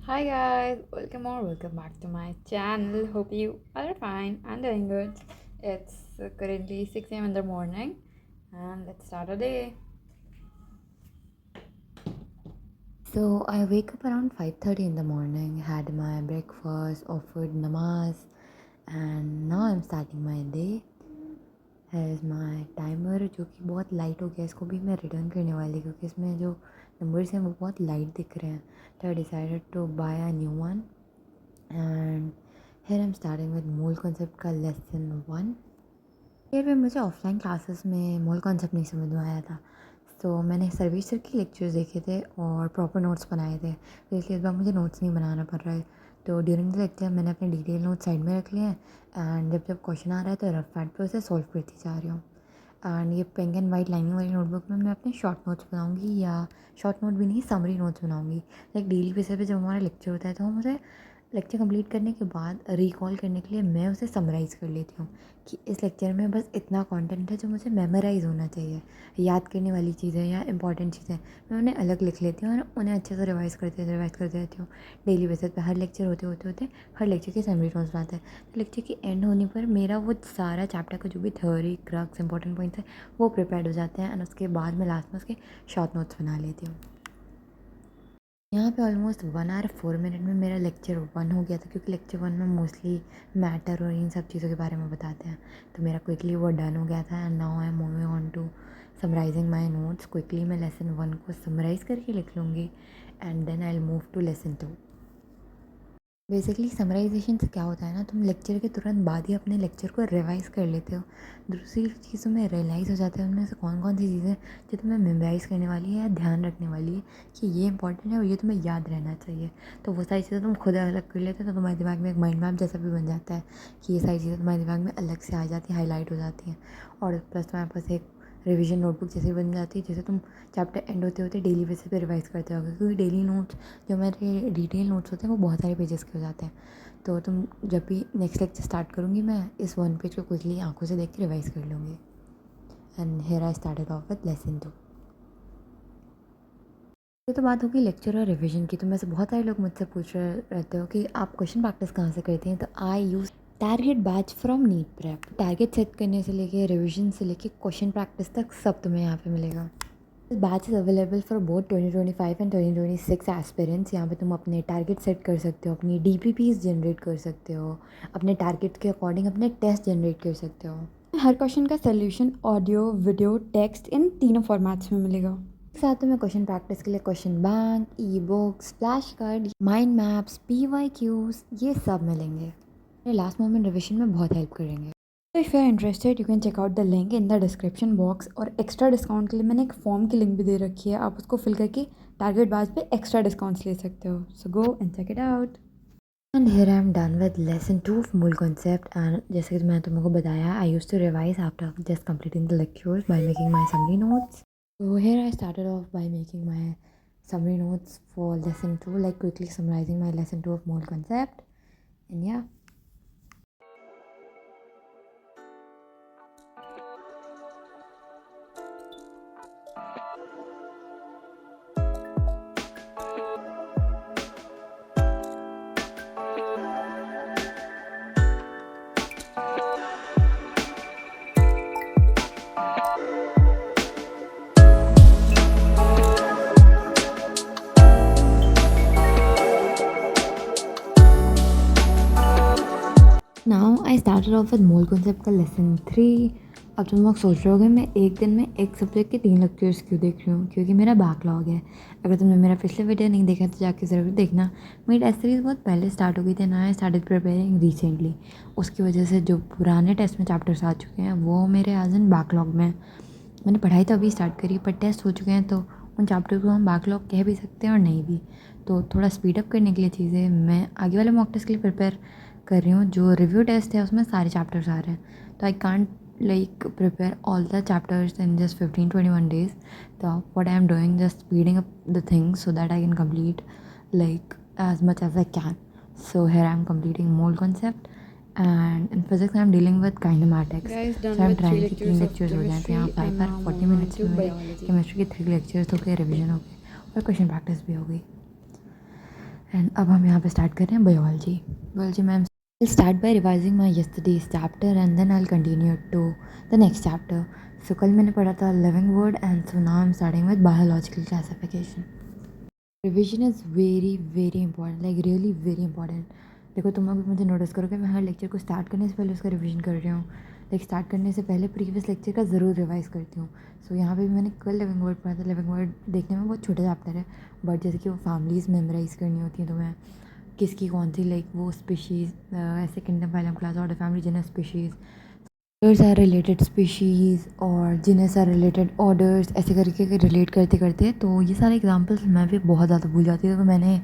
Hi guys, welcome back to my channel. Hope you all are fine and doing good. It's currently 6 a.m. in the morning and let's start our day. So I wake up around 5:30 in the morning, had my breakfast, offered namaz, and now I'm starting my day. Here is my timer जो कि बहुत light हो गया, इसको भी मैं return करने वाली क्योंकि इसमें जो नंबर्स हैं वो बहुत लाइट दिख रहे हैं. So I decided to buy a new one and here I'm starting with mole concept का लेसन 1. फिर भी मुझे ऑफलाइन क्लासेस में मोल कॉन्सेप्ट नहीं समझ में आया था, तो मैंने सर्विस सर के लेक्चर्स देखे थे और प्रॉपर नोट्स बनाए थे, तो इसलिए इस बार मुझे नोट्स नहीं बनाना पड़ रहा है. तो ड्यूरिंग द लेक्चर मैंने अपने डिटेल नोट्स साइड में रख लिए हैं एंड जब जब क्वेश्चन आ रहा है तो रफ पैड पर उसे सॉल्व करती जा रही हूँ. एंड ये पिंक एंड वाइट लाइनिंग वाली नोटबुक में मैं अपने शॉर्ट नोट्स बनाऊँगी, या शॉर्ट नोट भी नहीं, समरी नोट्स बनाऊँगी. लाइक डेली बेसिस पे जब हमारा लेक्चर होता है तो हम उसे लेक्चर कंप्लीट करने के बाद रिकॉल करने के लिए मैं उसे समराइज़ कर लेती हूँ कि इस लेक्चर में बस इतना कंटेंट है जो मुझे मेमोराइज़ होना चाहिए, याद करने वाली चीज़ें या इंपॉर्टेंट चीज़ें मैं उन्हें अलग लिख लेती हूँ और उन्हें अच्छे से रिवाइज़ करते रहती हूँ. डेली बेसिस पे हर लेक्चर होते हर लेक्चर की समरी नोट्स बनाते हैं. तो लेक्चर के एंड होने पर मेरा वो सारा चैप्टर का जो भी थ्योरी क्रक्स इंपॉर्टेंट पॉइंट्स है वो प्रिपेयर्ड हो जाते हैं एंड उसके बाद मैं लास्ट में उसके शॉर्ट नोट्स बना लेती हूँ. यहाँ पे ऑलमोस्ट 1 आवर 4 मिनट में मेरा लेक्चर 1 हो गया था, क्योंकि लेक्चर 1 में मोस्टली मैटर और इन सब चीज़ों के बारे में बताते हैं, तो मेरा क्विकली वो डन हो गया था. And now I am moving on to summarising my notes. Quickly मैं लेसन 1 को समराइज़ करके लिख लूँगी and then I will move to lesson 2. Basically summarisation से क्या होता है ना, तुम लेक्चर के तुरंत बाद ही अपने लेक्चर को रिवाइज़ कर लेते हो. दूसरी चीज़ों में रियलाइज़ हो जाता है उनमें से कौन कौन सी चीज़ें जो तुम्हें मेमोराइज़ करने वाली है या ध्यान रखने वाली है कि ये इंपॉर्टेंट है और ये तुम्हें याद रहना चाहिए. तो वो सारी चीज़ें तुम खुद अलग कर लेते हो, तो तुम्हारे दिमाग में एक माइंड मैप जैसा भी बन जाता है कि ये सारी चीज़ें तुम्हारे दिमाग में अलग से आ जाती हैं, हाईलाइट हो जाती हैं. और प्लस तुम्हारे पास एक रिवीजन नोटबुक जैसे बन जाती है, जैसे तुम चैप्टर एंड होते होते डेली बेसिस पे रिवाइज़ करते होगे, क्योंकि डेली नोट्स जो मेरे डिटेल नोट्स होते हैं वो बहुत सारे पेजेस के हो जाते हैं. तो तुम जब भी नेक्स्ट लेक्चर स्टार्ट करूँगी मैं इस 1 पेज को क्विकली आंखों से देख के रिवाइज़ कर लूँगी. And here I started off with lesson 2. ये तो बात होगी लेक्चर और रिवीजन की. तो मैं से बहुत सारे लोग मुझसे पूछ रहे रहते हो कि आप क्वेश्चन प्रैक्टिस कहाँ से करते हैं. तो I use target batch from NEET prep. Target set करने से लेके रिवीजन से लेके क्वेश्चन प्रैक्टिस तक सब तुम्हें यहाँ पे मिलेगा. This batch is available for both 2025 and 2026 aspirants. यहाँ पे तुम अपने टारगेट सेट कर सकते हो, अपनी DPPs जनरेट कर सकते हो, अपने टारगेट के अकॉर्डिंग अपने टेस्ट जनरेट कर सकते हो. हर क्वेश्चन का solution audio, video, text in तीनों फॉर्मेट्स में मिलेगा. साथ में क्वेश्चन प्रैक्टिस के लिए question bank, e books, flash card, mind maps, PYQs ये सब मिलेंगे. ये लास्ट मोमेंट रिविजन में बहुत हेल्प करेंगे. If you are interested you can check out the link in the description box. और एक्स्ट्रा डिस्काउंट के लिए मैंने एक फॉर्म की लिंक भी दे रखी है, आप उसको फिल करके टारगेट बैच पे एक्स्ट्रा डिस्काउंट्स ले सकते हो. So go and check it out. And here I am done with lesson 2 of mole concept. And जैसे कि मैंने तुमको बताया, I use to revise after just completing the lectures by making my summary notes. So here I started off by making my summary notes for lesson 2, like quickly summarizing my lesson 2 of mole concept. And yeah. Now I started off with mole concept का lesson 3. अब तुम लोग सोच रहे होगे मैं एक दिन में एक सब्जेक्ट के 3 लेक्चर्स क्यों देख रही हूँ, क्योंकि मेरा बैकलॉग है. अगर तुमने मेरा पिछले वीडियो नहीं देखा तो जाके ज़रूर देखना. मेरी टेस्ट सीरीज़ बहुत पहले स्टार्ट हो गई थी ना, आई स्टार्टेड प्रिपेयरिंग रिसेंटली. उसकी वजह से जो पुराने टेस्ट में चैप्टर्स आ चुके हैं वो मेरे एज एन बैकलॉग में. मैंने पढ़ाई तो अभी स्टार्ट करी पर टेस्ट हो चुके हैं, तो उन चैप्टर को हम बैकलॉग कह भी सकते हैं और नहीं भी. तो थोड़ा स्पीड अप करने के लिए चीज़ें मैं आगे वाले मॉक टेस्ट के लिए प्रिपेयर कर रही हूँ. जो रिव्यू टेस्ट है उसमें सारे चैप्टर्स आ रहे हैं, तो I can't like prepare all the chapters in just 15-21 days. So what I am doing, just speeding up the things so that I can complete like as much as I can. So here I am completing mole concept, and in physics I am dealing with kinematics. Guys, So done I am with 3 trying कि 3 lectures of lectures हो जाए, तो यहाँ chemistry 5 and bar now 40 moving on minutes to में मेरे biology. Chemistry के 3 lectures हो गए, रिविजन हो गई और क्वेश्चन प्रैक्टिस भी हो गई. एंड अब हम यहाँ पे स्टार्ट कर रहे हैं biology ma'am. I'll start by revising my yesterday's chapter and then I'll continue to the next chapter. So कल मैंने पढ़ा था living word and so now I'm starting with biological classification. Revision is very important, like really very important. देखो तुम अभी मुझे notice करोगे मैं हर लेक्चर को स्टार्ट करने से पहले उसका रिवीजन कर रही हूँ, लाइक स्टार्ट करने से पहले प्रीवियस लेक्चर का ज़रूर रिवाइज करती हूँ. सो यहाँ पे भी मैंने कल लिविंग वर्ड पढ़ा था. लिविंग वर्ड देखने में बहुत छोटा चैप्टर है बट जैसे कि वो फैमिलीज़ मेमोराइज़ करनी होती हैं तुम्हें, किसकी कौन सी लाइक वो स्पीशीज़, ऐसे kingdom phylum class order family genus species, orders are related species और जीनस आर रिलेटेड ऑर्डर्स, ऐसे करके रिलेट करते करते तो ये सारे एग्जांपल्स मैं भी बहुत ज़्यादा भूल जाती थी. तो मैंने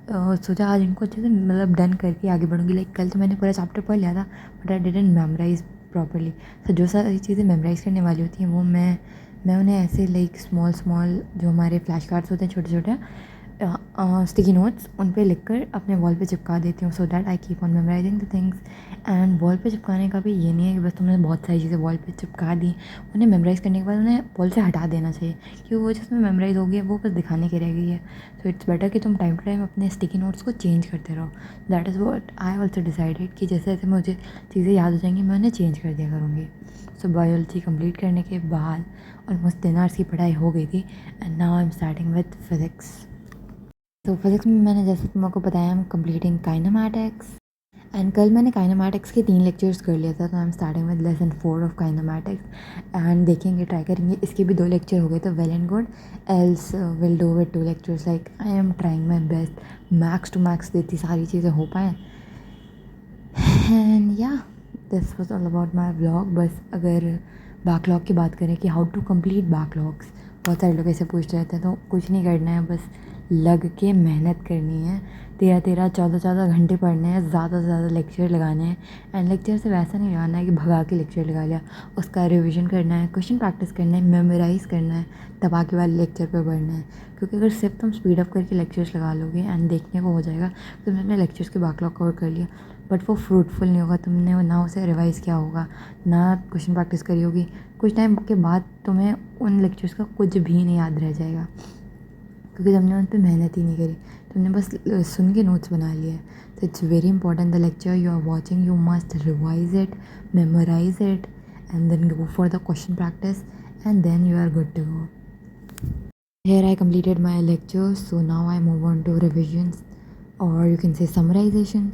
सोचा आज इनको अच्छे से मतलब डन करके आगे बढ़ूँगी. लाइक कल तो मैंने पूरा चैप्टर पढ़ लिया था but I didn't memorise properly. तो जो सारी चीज़ें मेमोराइज़ करने वाली होती हैं वो मैं उन्हें ऐसे लाइक स्मॉल जो हमारे फ्लैश कार्ड्स होते हैं छोटे छोटे स्टिकी नोट्स उन पे लिख कर अपने वॉल पे चिपका देती हूँ so that I keep on memorising the things. And wall पे चिपकाने का भी ये नहीं है कि बस तुमने बहुत सारी चीज़ें वॉल पे चिपका दी, उन्हें मेमोराइज़ करने के बाद उन्हें वॉल से हटा देना चाहिए क्योंकि वो जिसमें मेमोराइज़ हो गई है वो बस दिखाने की रह गई है. सो इट्स बेटर कि तुम टाइम टू टाइम अपने स्टिकी नोट्स को चेंज करते रहो. That is what I also decided कि जैसे जैसे मुझे चीज़ें याद हो जाएंगी मैं उन्हें चेंज कर दिया करूँगी. सो बायोलॉजी कंप्लीट करने के बाद ऑलमोस्ट 10 आवर्स की पढ़ाई हो गई थी and now I am starting with physics. तो फिज़िक्स में मैंने जैसे तुमको बताया हम कंप्लीटिंग काइनेमैटिक्स एंड कल मैंने काइनेमैटिक्स के 3 लेक्चर्स कर लिया था. तो I am starting with lesson 4 of kinematics and देखेंगे ट्राई करेंगे. इसके भी 2 लेक्चर हो गए तो well and good, else will do with 2 lectures. Like I am trying my best max to max देती सारी चीज़ें हो पाएँ. एंड या this was all about my vlog. बस अगर बैकलॉग की बात करें कि हाउ टू कंप्लीट बैकलॉग्स, बहुत सारे लोग ऐसे पूछ रहे थे. तो कुछ नहीं करना है, बस लग के मेहनत करनी है. 13-14 घंटे पढ़ने हैं, ज़्यादा से ज़्यादा लेक्चर लगाने हैं. एंड लेक्चर से वैसा नहीं लगाना है कि भगा के लेक्चर लगा लिया, उसका रिवीजन करना है, क्वेश्चन प्रैक्टिस करना है, मेमोराइज़ करना है, तब आगे वाले लेक्चर पे पढ़ना है. क्योंकि अगर सिर्फ तुम स्पीड अप करके लेक्चर्स लगा लोगे एंड देखने को हो जाएगा तो तुमने अपने लेक्चर्स के बैकलॉग कवर कर लिया बट वो फ्रूटफुल नहीं होगा. तुमने ना उसे रिवाइज़ किया होगा, ना क्वेश्चन प्रैक्टिस करी होगी. कुछ टाइम के बाद तुम्हें उन लेक्चर्स का कुछ भी नहीं याद रह जाएगा क्योंकि तुमने उन पर मेहनत ही नहीं करी, तुमने बस सुन के नोट्स बना लिए. तो it's very important the lecture you are watching, you must revise it, memorise it and then go for the question practice and then you are good to go. Here I completed my lecture, so now I move on to revisions or you can say summarization.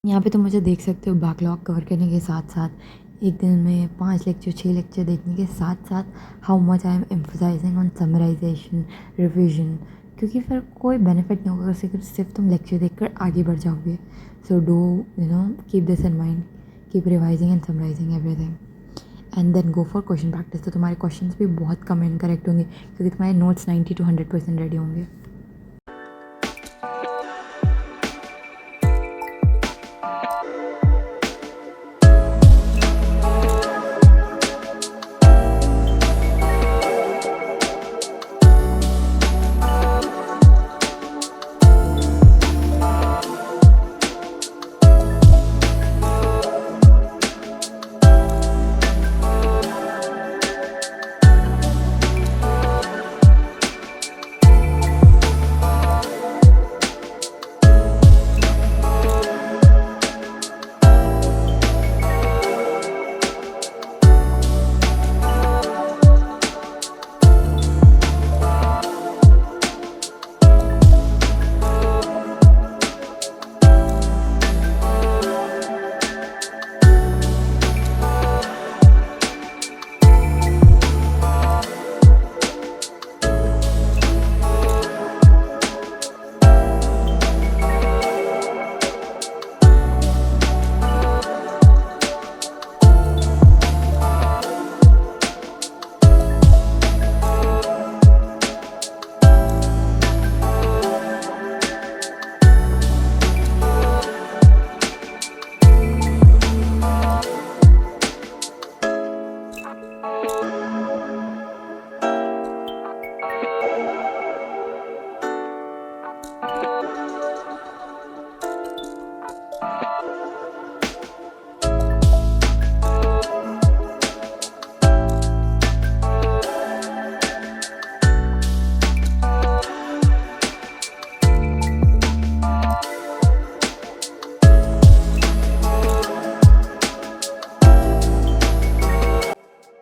यहाँ पे तुम मुझे देख सकते हो backlog cover करने के साथ साथ एक दिन में 5 लेक्चर 6 लेक्चर देखने के साथ साथ how much I am emphasising on summarisation revision, क्योंकि फिर कोई बेनिफिट नहीं होगा अगर सिर्फ तुम लेक्चर देखकर आगे बढ़ जाओगे. So do keep this in mind, keep revising and summarising everything and then go for question practice. तो तुम्हारे क्वेश्चंस भी बहुत कम एंड करेक्ट होंगे क्योंकि तुम्हारे नोट्स 90-100% रेडी होंगे.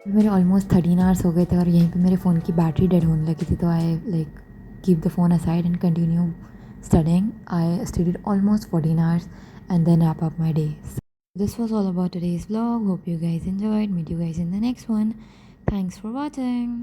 मेरे ऑलमोस्ट 13 आवर्स हो गए थे और यहीं पे मेरे फ़ोन की बैटरी डेड होने लगी थी, तो I like keep the phone aside and continue studying. I studied almost 14 hours and then wrap up my day. So this was all about today's vlog. Hope you guys enjoyed. Meet you guys in the next one. Thanks for watching.